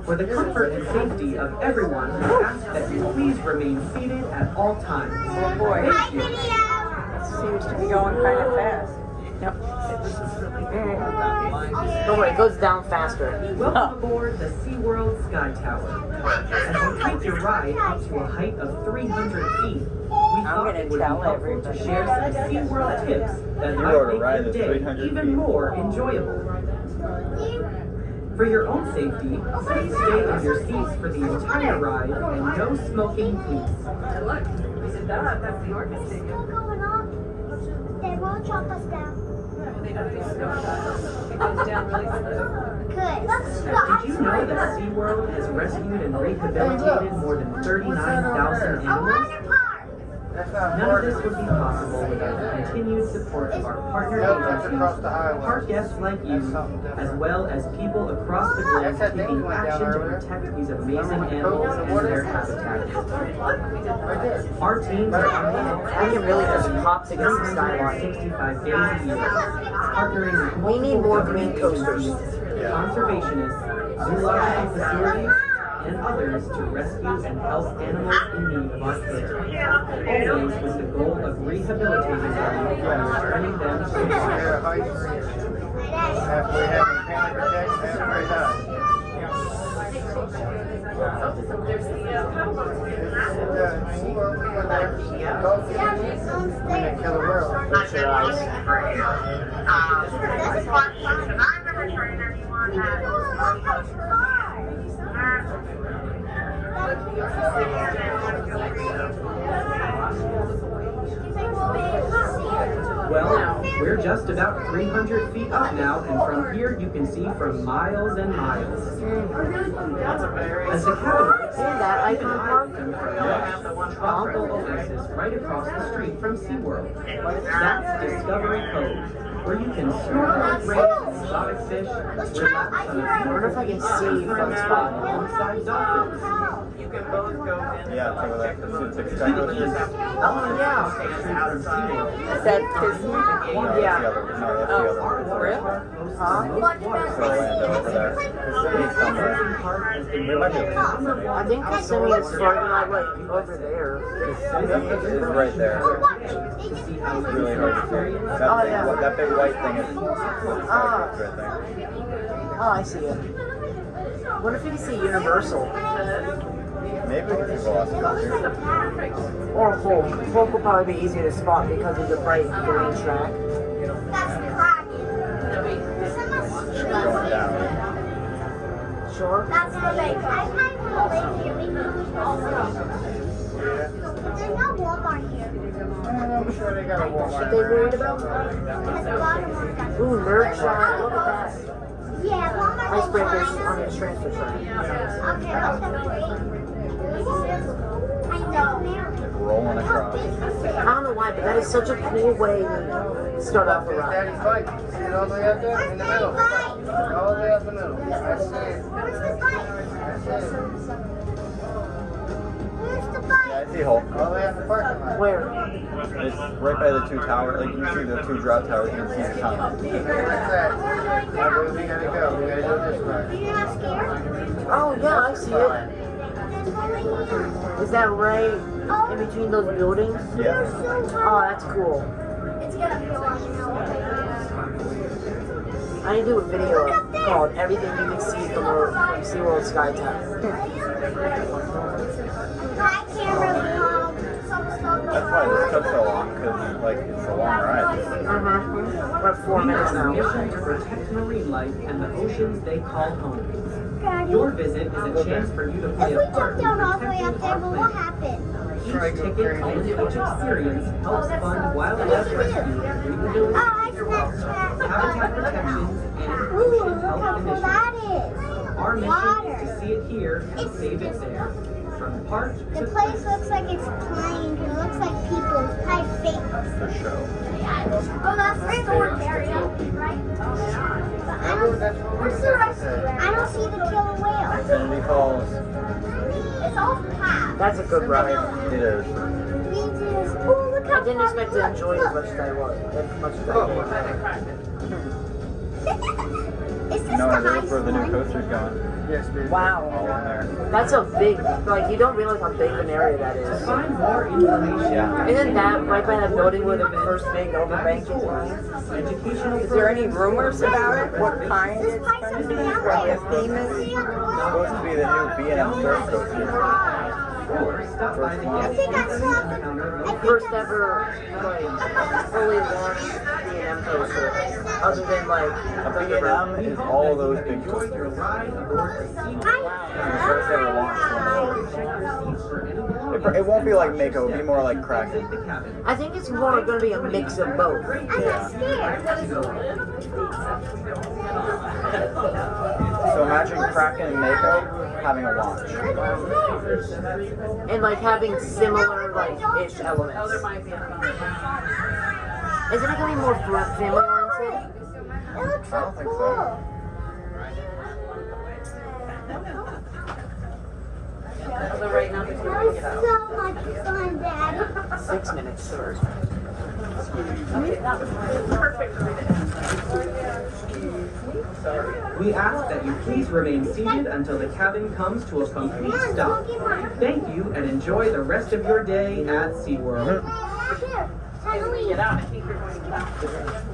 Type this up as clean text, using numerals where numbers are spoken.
For the comfort and safety of everyone, we ask that you please remain seated at all times. Oh boy. Thank you. Seems to be going kind of fast. Yep. Don't worry, it goes down faster. Welcome aboard the SeaWorld Sky Tower. As you take your ride up to a height of 300 feet, we thought it would be helpful to share some SeaWorld tips that might make your day even more enjoyable. For your own safety, please stay in your seats for the entire ride and no smoking, please. Look, we did that. That's the orchestra. Still going on. They won't chop us down. They don't do snow. It goes down really slow. Good. Did you know that SeaWorld has rescued and rehabilitated more than 39,000 animals? None of this would be possible without the continued support of our partner agencies, park guests like you, as well as people across the globe taking action to protect these amazing animals and their habitat. Our teams are I can really just pops against the skyline. 65 days a year, partnering with We need more green coasters. conservationists, zoological facilities, and others to rescue and help animals in need of our care. Always with the goal of rehabilitating them and returning them to the wild. Well, we're just about 300 feet up now, and from here you can see for miles and miles. As the categories, I even I think from a tropical oasis right across the street from SeaWorld. That's Discovery Cove, where you can snorkel, race, exotic fish, relax on a I wonder if I can see from the spot. alongside dolphins. You can both go in. Yeah, so like the To the east, elements across the street from SeaWorld. Is that his? Yeah. No, that's the other one. Really? Huh? Orlando over there. He's somewhere. We might be able to see I think Kissimmee is farther like over there. Kissimmee is right there. It's really hard to see. That big white thing is right there. Oh, I see it. What if you can see Universal? Maybe we can see Velociraptor. Or Hulk. Hulk will probably be easier to spot because of the bright green track. Going down. Sure? That's the lake. I find the lake here. We can There's no Walmart here. I'm sure they got a Walmart. What they worried about? There's a lot of them. Ooh, nerd shot. Look at that. Yeah, Walmart. Icebreakers on the transfer track. Okay, that's great. I know. Rolling across. I don't know why, but that is such a cool way to start off a ride. Daddy's bike. See it all the way up there? In the middle. All the way up the middle. That's it. Where's the bike? That's it. Where's the Yeah, bike? I see Hulk. All the way up the parking lot. Where? It's right by the two towers. Like you can see the two drop towers. You can see the tunnel. That's that. Now where we gotta go? We gotta go this way. You're not scared? Oh, yeah, I see it. Is that right in between those buildings? Yeah. Oh, that's cool. It's gonna be a lot. I need to do a video called Everything You Can See from SeaWorld Sky Tower. Hi, camera. That's why this took so long, because like it's a long ride. We're at 4 minutes now. Mission to protect marine life and the oceans they call home. Your visit is a chance for you to If play we a part jump in down all the way up there, protecting what our will planet. happen? Each ticket and each experience helps fund wildlife rescue, rehabilitation, Oh, I Snapchat. habitat protections, and Ooh, ocean look health how cool initiatives. that is. Our mission Water. is to see it here and save it there. From park to The place looks like it's playing. It looks like people. It's kind of fake. The show. Oh, that's the storage area, right? But I don't see the killer whale. Infinity Falls. It's all packed. That's a good ride. It is. Oh, look how I didn't expect to enjoy it as much as I was. As much as I did. Is this No, the that's highest where the new one? coaster's going. Yes, dude. Wow. All in there. That's a big, like, you don't realize how big of an area that is. Find more information. Yeah. Isn't that right by that building where the first big overbank is? Educational Is there any rumors about it? What kind This it's price going to is be? down What there. the theme is? See on the It's wall? supposed to be the new B&M surf coaster. or stop by the I think I saw the. First ever, like, fully launched B&M coaster. Other than, like, A B&M is all those big Enjoy coasters. your ride aboard the SeaWorld. First ever launched Check your seats for any one. It won't be like Mako, it'll be more like Kraken. the cabin. I think it's more going to be a mix of both. I'm not scared. So imagine Kraken and Mako having a launch. And, like, having similar, like, ish elements. Isn't it going to be more family oriented? It looks so I don't think so. cool. Although right now, That was so much fun, Dad. 6 minutes short. We ask that you please remain seated until the cabin comes to a complete stop. Thank you and enjoy the rest of your day at SeaWorld. Here, tell me. get out. I think you're going to get out.